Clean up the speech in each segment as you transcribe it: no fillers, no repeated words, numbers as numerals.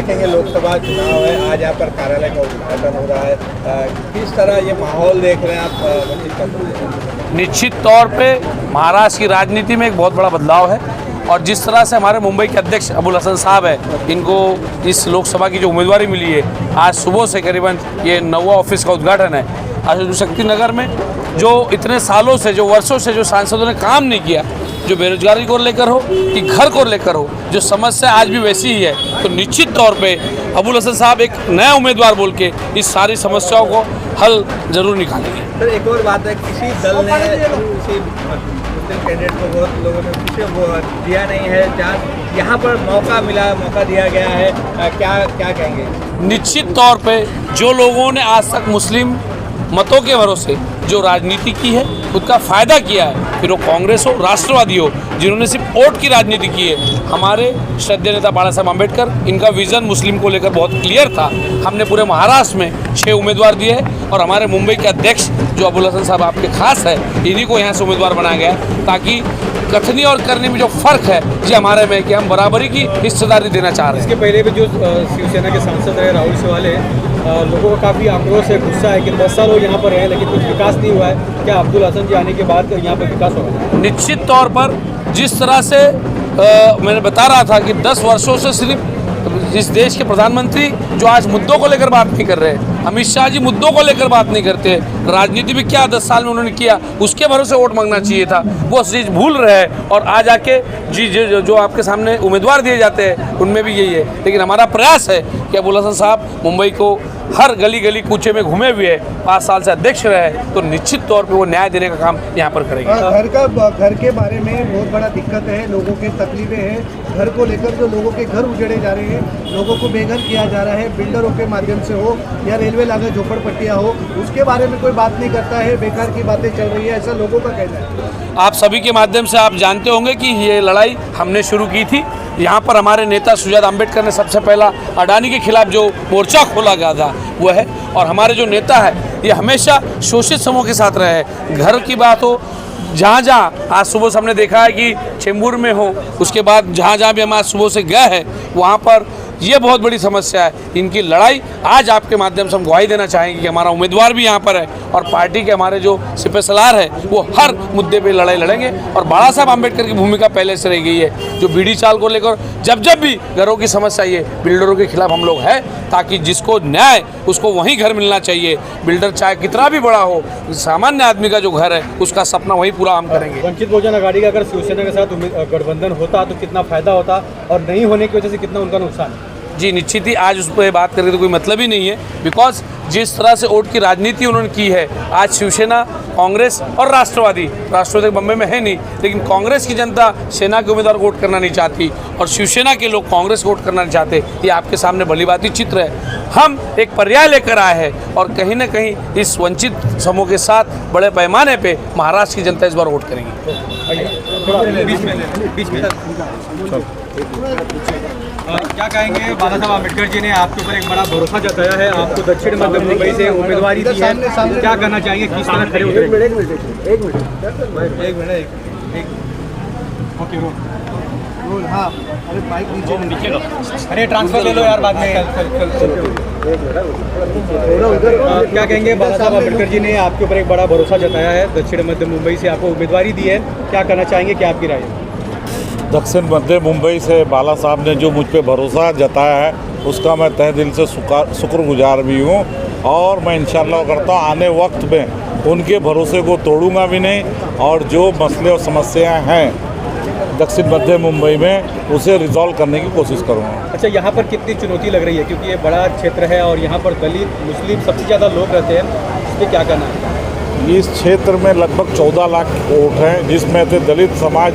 कहेंगे, लोकसभा चुनाव है, आज यहाँ पर कार्यालय का उद्घाटन हो रहा है, किस तरह ये माहौल देख रहे हैं आप वंचित का? निश्चित तौर पे महाराष्ट्र की राजनीति में एक बहुत बड़ा बदलाव है और जिस तरह से हमारे मुंबई के अध्यक्ष अबुल हसन साहब है, इनको इस लोकसभा की जो उम्मीदवारी मिली है, आज सुबह से करीबन ये 9वां ऑफिस का उद्घाटन है। आज शक्ति नगर में जो इतने सालों से, जो वर्षों से जो सांसदों ने काम नहीं किया, जो बेरोजगारी को लेकर हो कि घर को लेकर हो, जो समस्या आज भी वैसी ही है, तो निश्चित तौर पे अबुल हसन साहब एक नया उम्मीदवार बोल के इस सारी समस्याओं को हल जरूर निकालेंगे। सर एक और बात है, किसी दल ने किसी मुस्लिम कैंडिडेट को बहुत लोगों ने किसी को दिया नहीं है, जहाँ यहाँ पर मौका मिला, मौका दिया गया है, क्या क्या कहेंगे? निश्चित तौर पे जो लोगों ने आज तक मुस्लिम मतों के भरोसे जो राजनीति की है, उसका फ़ायदा किया है, फिर वो कांग्रेस हो, राष्ट्रवादी हो, जिन्होंने सिर्फ वोट की राजनीति की है। हमारे श्रद्धेय नेता बाला साहब अम्बेडकर, इनका विज़न मुस्लिम को लेकर बहुत क्लियर था। हमने पूरे महाराष्ट्र में 6 उम्मीदवार दिए हैं और हमारे मुंबई के अध्यक्ष जो अबुल हसन साहब आपके खास है, इन्हीं को यहाँ से उम्मीदवार बनाया गया ताकि कथनी और करने में जो फ़र्क है जी हमारे में, कि हम बराबरी की हिस्सेदारी देना चाह रहे हैं। इसके पहले भी जो शिवसेना के सांसद रहे राहुल शिवाले, लोगों का काफ़ी आक्रोश है, गुस्सा है कि 10 साल वो यहाँ पर रहे लेकिन कुछ विकास नहीं हुआ है। क्या अब्दुल हसन जी आने के बाद यहाँ पर विकास होगा? निश्चित तौर पर जिस तरह से मैंने बता रहा था कि 10 वर्षों से सिर्फ इस देश के प्रधानमंत्री जो आज मुद्दों को लेकर बात नहीं कर रहे हैं, अमित शाह जी मुद्दों को लेकर बात नहीं करते, राजनीति भी क्या 10 साल में उन्होंने किया, उसके भरोसे वोट मांगना चाहिए था, वो चीज़ भूल रहे हैं। और आज आके जी जो आपके सामने उम्मीदवार दिए जाते हैं उनमें भी यही है। लेकिन हमारा प्रयास है कि अबुल हसन साहब मुंबई को हर गली गली कूचे में घूमे हुए 5 साल से अध्यक्ष रहे, तो निश्चित तौर पे वो न्याय देने का काम यहाँ पर करेंगे। घर के बारे में बहुत बड़ा दिक्कत है, लोगों के तकलीफें हैं, घर को लेकर जो लोगों के घर उजड़े जा रहे हैं, लोगों को बेघर किया जा रहा है, बिल्डरों के माध्यम से हो या रेलवे लागत झोपड़पट्टियाँ हो, उसके बारे में कोई बात नहीं करता है, बेकार की बातें चल रही है, ऐसा लोगों का कहना है। आप सभी के माध्यम से आप जानते होंगे कि ये लड़ाई हमने शुरू की थी। यहाँ पर हमारे नेता सुजात अम्बेडकर ने सबसे पहला अडानी के खिलाफ जो मोर्चा खोला गया था वो है, और हमारे जो नेता है ये हमेशा शोषित समूह के साथ रहे हैं। घर की बात हो, जहाँ आज सुबह से हमने देखा है कि चेंबूर में हो, उसके बाद जहाँ भी हम आज सुबह से गए हैं वहाँ पर ये बहुत बड़ी समस्या है। इनकी लड़ाई आज आपके माध्यम से हम गवाही देना चाहेंगे कि हमारा उम्मीदवार भी यहाँ पर है और पार्टी के हमारे जो सिपहसालार है वो हर मुद्दे पे लड़ाई लड़ेंगे। और बाला साहब अम्बेडकर की भूमिका पहले से रह गई है, जो बीड़ी चाल को लेकर जब भी घरों की समस्या ये बिल्डरों के खिलाफ हम लोग हैं, ताकि जिसको न्याय उसको वहीं घर मिलना चाहिए। बिल्डर चाहे कितना भी बड़ा हो, सामान्य आदमी का जो घर है उसका सपना वही पूरा हम करेंगे। वंचित बहुजन आघाड़ी का अगर शिवसेना के साथ गठबंधन होता तो कितना फायदा होता और नहीं होने की वजह से कितना उनका नुकसान? जी निश्चित ही आज उस पर बात करके तो कोई मतलब ही नहीं है, बिकॉज जिस तरह से वोट की राजनीति उन्होंने की है, आज शिवसेना, कांग्रेस और राष्ट्रवादी बम्बई में है नहीं, लेकिन कांग्रेस की जनता सेना के उम्मीदवार को वोट करना नहीं चाहती और शिवसेना के लोग कांग्रेस को वोट करना नहीं चाहते। ये आपके सामने भली भांति चित्र है। हम एक पर्याय लेकर आए हैं और कहीं ना कहीं इस वंचित समूह के साथ बड़े पैमाने पे महाराष्ट्र की जनता इस बार वोट करेंगी। क्या कहेंगे? बाला साहब अम्बेडकर जी ने आपके ऊपर एक बड़ा भरोसा जताया है, आपको दक्षिण मध्य मुंबई से उम्मीदवारी दी है, क्या करना चाहिए, किस तरह खड़े उतरे? एक मिनट ओके रोल। हाँ, अरे बाइक नीचे, अरे ट्रांसफर ले लो यार बाद में। क्या कहेंगे? बाला साहब अम्बेडकर जी ने आपके ऊपर एक बड़ा भरोसा जताया है, दक्षिण मध्य मुंबई से आपको उम्मीदवारी दी है, क्या करना चाहेंगे, क्या आपकी राय है? दक्षिण मध्य मुंबई से बाला साहब ने जो मुझ पे भरोसा जताया है उसका मैं तहे दिल से शुक्रगुजार भी हूँ और मैं इंशाल्लाह करता हूँ आने वक्त में उनके भरोसे को तोड़ूंगा भी नहीं और जो मसले और समस्याएं हैं दक्षिण मध्य मुंबई में उसे रिजॉल्व करने की कोशिश करूँगा। अच्छा, यहाँ पर कितनी चुनौती लग रही है, क्योंकि ये बड़ा क्षेत्र है और यहाँ पर दलित मुस्लिम सबसे ज़्यादा लोग रहते हैं, इस पर क्या करना है? इस क्षेत्र में लगभग 14 लाख वोट हैं, जिसमें से दलित समाज,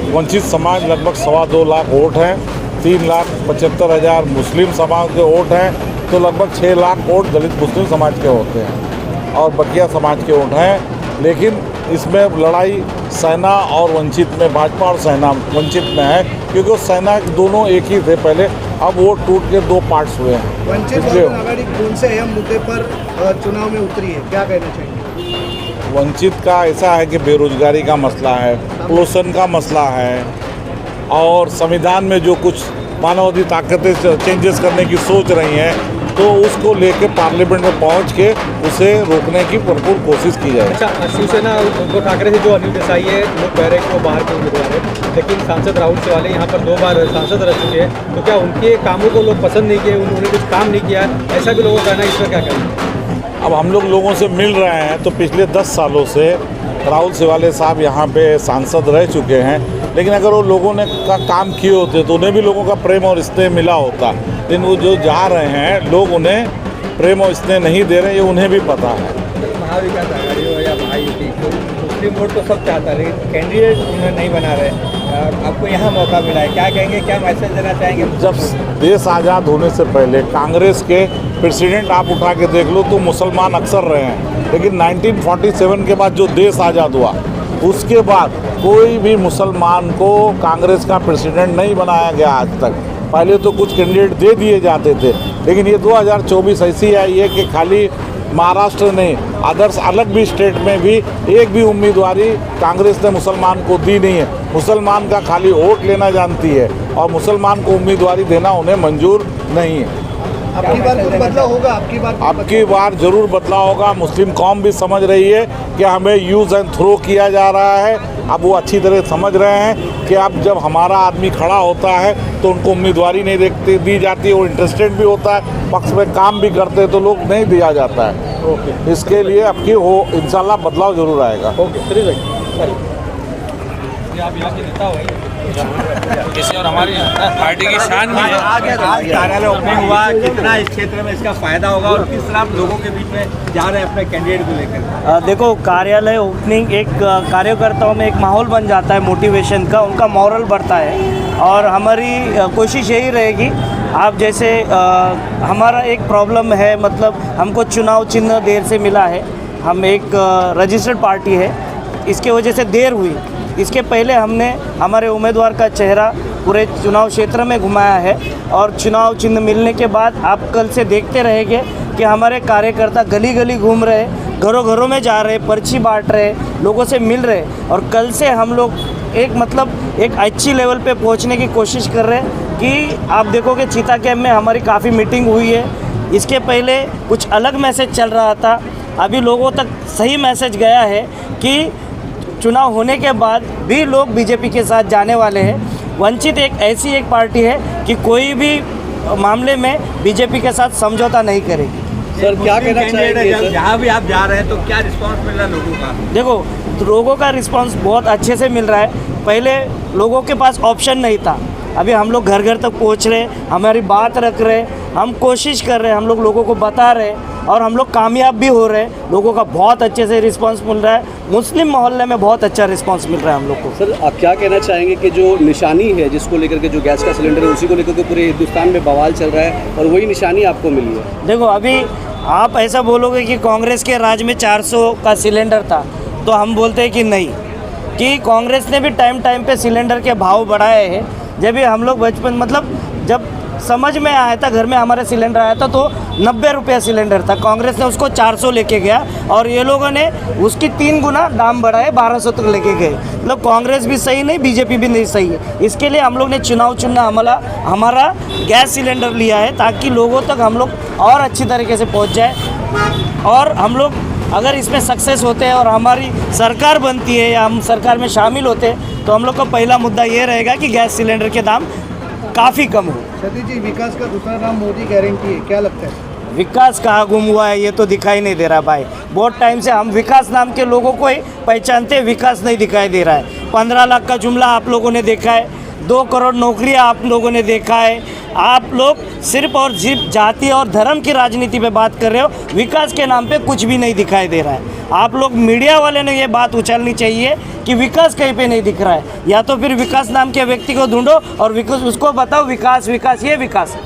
वंचित समाज लगभग 2.25 लाख वोट हैं, 3,75,000 मुस्लिम समाज के वोट हैं, तो लगभग 6 लाख वोट दलित मुस्लिम समाज के होते हैं और बकिया समाज के वोट हैं। लेकिन इसमें लड़ाई सेना और वंचित में, भाजपा और सेना वंचित में है, क्योंकि सेना दोनों एक ही थे पहले, अब वो टूट के 2 पार्ट्स हुए हैं। वंचित बहुजन आघाड़ी कौन से अहम मुद्दे पर चुनाव में उतरी है, क्या कहना चाहिए? वंचित का ऐसा है कि बेरोजगारी का मसला है, पोल्यूशन का मसला है और संविधान में जो कुछ मानववादी ताकतें चेंजेस करने की सोच रही हैं, तो उसको लेके पार्लियामेंट में पहुंच के उसे रोकने की भरपूर कोशिश की जाए। अच्छा, शिवसेना उद्धव ठाकरे से जो अनिल देसाई है, लोग कह रहे हैं कि वो बाहर के उम्मीदवार है, लेकिन सांसद राहुल शेवाले यहाँ पर 2 बार सांसद रह चुके हैं, तो क्या उनके कामों को लोग पसंद नहीं किए, उन्होंने कुछ काम नहीं किया, ऐसा भी लोगों का कहना है, इसमें क्या कहना? अब हम लोगों से मिल रहे हैं तो पिछले 10 सालों से राहुल शेवाले साहब यहाँ पे सांसद रह चुके हैं, लेकिन अगर वो लोगों ने का काम किए होते तो उन्हें भी लोगों का प्रेम और स्नेह मिला होता, लेकिन वो जो जा रहे हैं लोग उन्हें प्रेम और स्नेह नहीं दे रहे, ये उन्हें भी पता है। महाविकास आघाड़ी हो या महायुति, तो मुस्लिम वोट तो सब चाहता है, लेकिन कैंडिडेट उन्हें नहीं बना रहे। आपको यहाँ मौका मिला है, क्या कहेंगे, क्या मैसेज देना चाहेंगे? जब देश आज़ाद होने से पहले कांग्रेस के प्रेसिडेंट आप उठा के देख लो तो मुसलमान अक्सर रहे हैं, लेकिन 1947 के बाद जो देश आज़ाद हुआ उसके बाद कोई भी मुसलमान को कांग्रेस का प्रेसिडेंट नहीं बनाया गया आज तक। पहले तो कुछ कैंडिडेट दे दिए जाते थे, लेकिन ये 2024 ऐसी आई है कि खाली महाराष्ट्र नहीं, अदर्स अलग भी स्टेट में भी एक भी उम्मीदवारी कांग्रेस ने मुसलमान को दी नहीं है। मुसलमान का खाली वोट लेना जानती है और मुसलमान को उम्मीदवारी देना उन्हें मंजूर नहीं है। आपकी बार कुछ बदलाव होगा? आपकी बार जरूर बदलाव होगा। मुस्लिम कौम भी समझ रही है कि हमें यूज़ एंड थ्रो किया जा रहा है। अब वो अच्छी तरह समझ रहे हैं कि अब जब हमारा आदमी खड़ा होता है तो उनको उम्मीदवारी नहीं दी जाती, वो इंटरेस्टेड भी होता है, पक्ष में काम भी करते हैं तो लोग नहीं दिया जाता है। ओके, इसके लिए अब की हो इंशाल्लाह बदलाव जरूर आएगा। ओके, चलिए भाई, आप यहाँ के नेता हो और हमारी पार्टी की शान भी है। आज कार्यालय ओपनिंग हुआ, कितना इस क्षेत्र में इसका फायदा होगा और किस तरह आप लोगों के बीच में जा रहे हैं अपने कैंडिडेट को लेकर? देखो, कार्यालय ओपनिंग एक कार्यकर्ताओं में एक माहौल बन जाता है, मोटिवेशन का, उनका मॉरल बढ़ता है। और हमारी कोशिश यही रहेगी, आप जैसे हमारा एक प्रॉब्लम है, मतलब हमको चुनाव चिन्ह देर से मिला है, हम एक रजिस्टर्ड पार्टी है, इसके वजह से देर हुई। इसके पहले हमने हमारे उम्मीदवार का चेहरा पूरे चुनाव क्षेत्र में घुमाया है और चुनाव चिन्ह मिलने के बाद आप कल से देखते रहेंगे कि हमारे कार्यकर्ता गली गली घूम रहे, घरों घरों में जा रहे, पर्ची बांट रहे, लोगों से मिल रहे। और कल से हम लोग एक अच्छी लेवल पे पहुंचने की कोशिश कर रहे हैं कि आप देखोगे चीता कैंप में हमारी काफ़ी मीटिंग हुई है। इसके पहले कुछ अलग मैसेज चल रहा था, अभी लोगों तक सही मैसेज गया है कि चुनाव होने के बाद भी लोग बीजेपी के साथ जाने वाले हैं। वंचित एक ऐसी एक पार्टी है कि कोई भी मामले में बीजेपी के साथ समझौता नहीं करेगी। सर, क्या कहना चाहेंगे? जहाँ भी आप जा रहे हैं तो क्या रिस्पांस मिल रहा है लोगों का? देखो, लोगों का रिस्पांस बहुत अच्छे से मिल रहा है। पहले लोगों के पास ऑप्शन नहीं था, अभी हम लोग घर घर तक पहुंच रहे, हमारी बात रख रहे, हम कोशिश कर रहे हैं, हम लोग लोगों को बता रहे और हम लोग कामयाब भी हो रहे हैं। लोगों का बहुत अच्छे से रिस्पांस मिल रहा है, मुस्लिम मोहल्ले में बहुत अच्छा रिस्पांस मिल रहा है हम लोग को। सर, आप क्या कहना चाहेंगे कि जो निशानी है जिसको लेकर के, जो गैस का सिलेंडर है, उसी को लेकर के पूरे हिंदुस्तान में बवाल चल रहा है और वही निशानी आपको मिली है? देखो, अभी आप ऐसा बोलोगे कि कांग्रेस के राज में 400 का सिलेंडर था, तो हम बोलते हैं कि नहीं, कि कांग्रेस ने भी टाइम टाइम पे सिलेंडर के भाव बढ़ाए हैं। जब भी हम लोग बचपन, मतलब जब समझ में आया था, घर में हमारे सिलेंडर आया था तो 90 रुपये सिलेंडर था, कांग्रेस ने उसको 400 लेके गया और ये लोगों ने उसकी 3 गुना दाम बढ़ाए, 1200 तक लेके गए। मतलब कांग्रेस भी सही नहीं, बीजेपी भी नहीं सही है। इसके लिए हम लोग ने चुनाव चुनना हमारा गैस सिलेंडर लिया है, ताकि लोगों तक हम लोग और अच्छी तरीके से पहुँच जाए। और हम लोग अगर इसमें सक्सेस होते हैं और हमारी सरकार बनती है या हम सरकार में शामिल होते हैं, तो हम लोग का पहला मुद्दा ये रहेगा कि गैस सिलेंडर के दाम काफ़ी कम हो। सतीश जी, विकास का दूसरा नाम मोदी गारंटी है, क्या लगता है? विकास कहाँ गुम हुआ है, ये तो दिखाई नहीं दे रहा भाई। बहुत टाइम से हम विकास नाम के लोगों को ही पहचानते हैं, विकास नहीं दिखाई दे रहा है। 15 लाख का जुमला आप लोगों ने देखा है, 2 करोड़ नौकरियां आप लोगों ने देखा है। आप लोग सिर्फ और सिर्फ जाति और धर्म की राजनीति पे बात कर रहे हो, विकास के नाम पे कुछ भी नहीं दिखाई दे रहा है। आप लोग मीडिया वाले ने ये बात उछालनी चाहिए कि विकास कहीं पे नहीं दिख रहा है, या तो फिर विकास नाम के व्यक्ति को ढूंढो और विकास उसको बताओ, विकास विकास ये विकास है।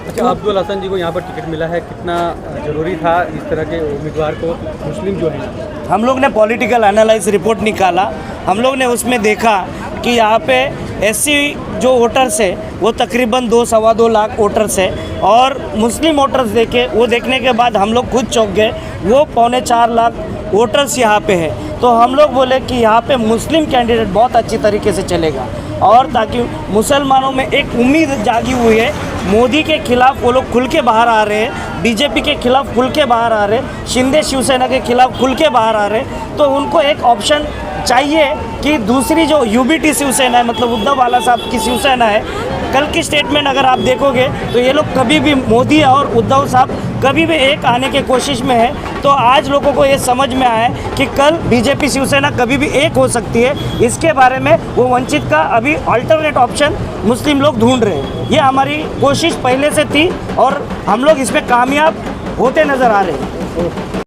अच्छा, अब्दुल हसन जी को यहाँ पर टिकट मिला है, कितना ज़रूरी था इस तरह के उम्मीदवार को? मुस्लिम जो है, हम लोग ने पॉलिटिकल एनालिसिस रिपोर्ट निकाला, हम लोग ने उसमें देखा कि यहाँ पे एससी जो वोटर्स है वो तकरीबन 2-2.25 लाख वोटर्स है, और मुस्लिम वोटर्स देखने के बाद हम लोग खुद चौंक गए, वो 3.25 लाख वोटर्स यहाँ पे है। तो हम लोग बोले कि यहाँ पे मुस्लिम कैंडिडेट बहुत अच्छी तरीके से चलेगा। और ताकि मुसलमानों में एक उम्मीद जागी हुई है। मोदी के खिलाफ वो लोग खुल के बाहर आ रहे हैं, बीजेपी के खिलाफ खुल के बाहर आ रहे हैं, शिंदे शिवसेना के खिलाफ खुल के बाहर आ रहे हैं। तो उनको एक ऑप्शन चाहिए कि दूसरी जो यूबीटी शिवसेना है, मतलब उद्धव बाला साहब की शिवसेना है, कल की स्टेटमेंट अगर आप देखोगे तो ये लोग कभी भी, मोदी और उद्धव साहब कभी भी एक आने की कोशिश में है। तो आज लोगों को ये समझ में आया है कि कल बीजेपी शिवसेना कभी भी एक हो सकती है। इसके बारे में वो वंचित का अभी अल्टरनेट ऑप्शन मुस्लिम लोग ढूंढ रहे हैं। ये हमारी कोशिश पहले से थी और हम लोग इसमें कामयाब होते नज़र आ रहे हैं।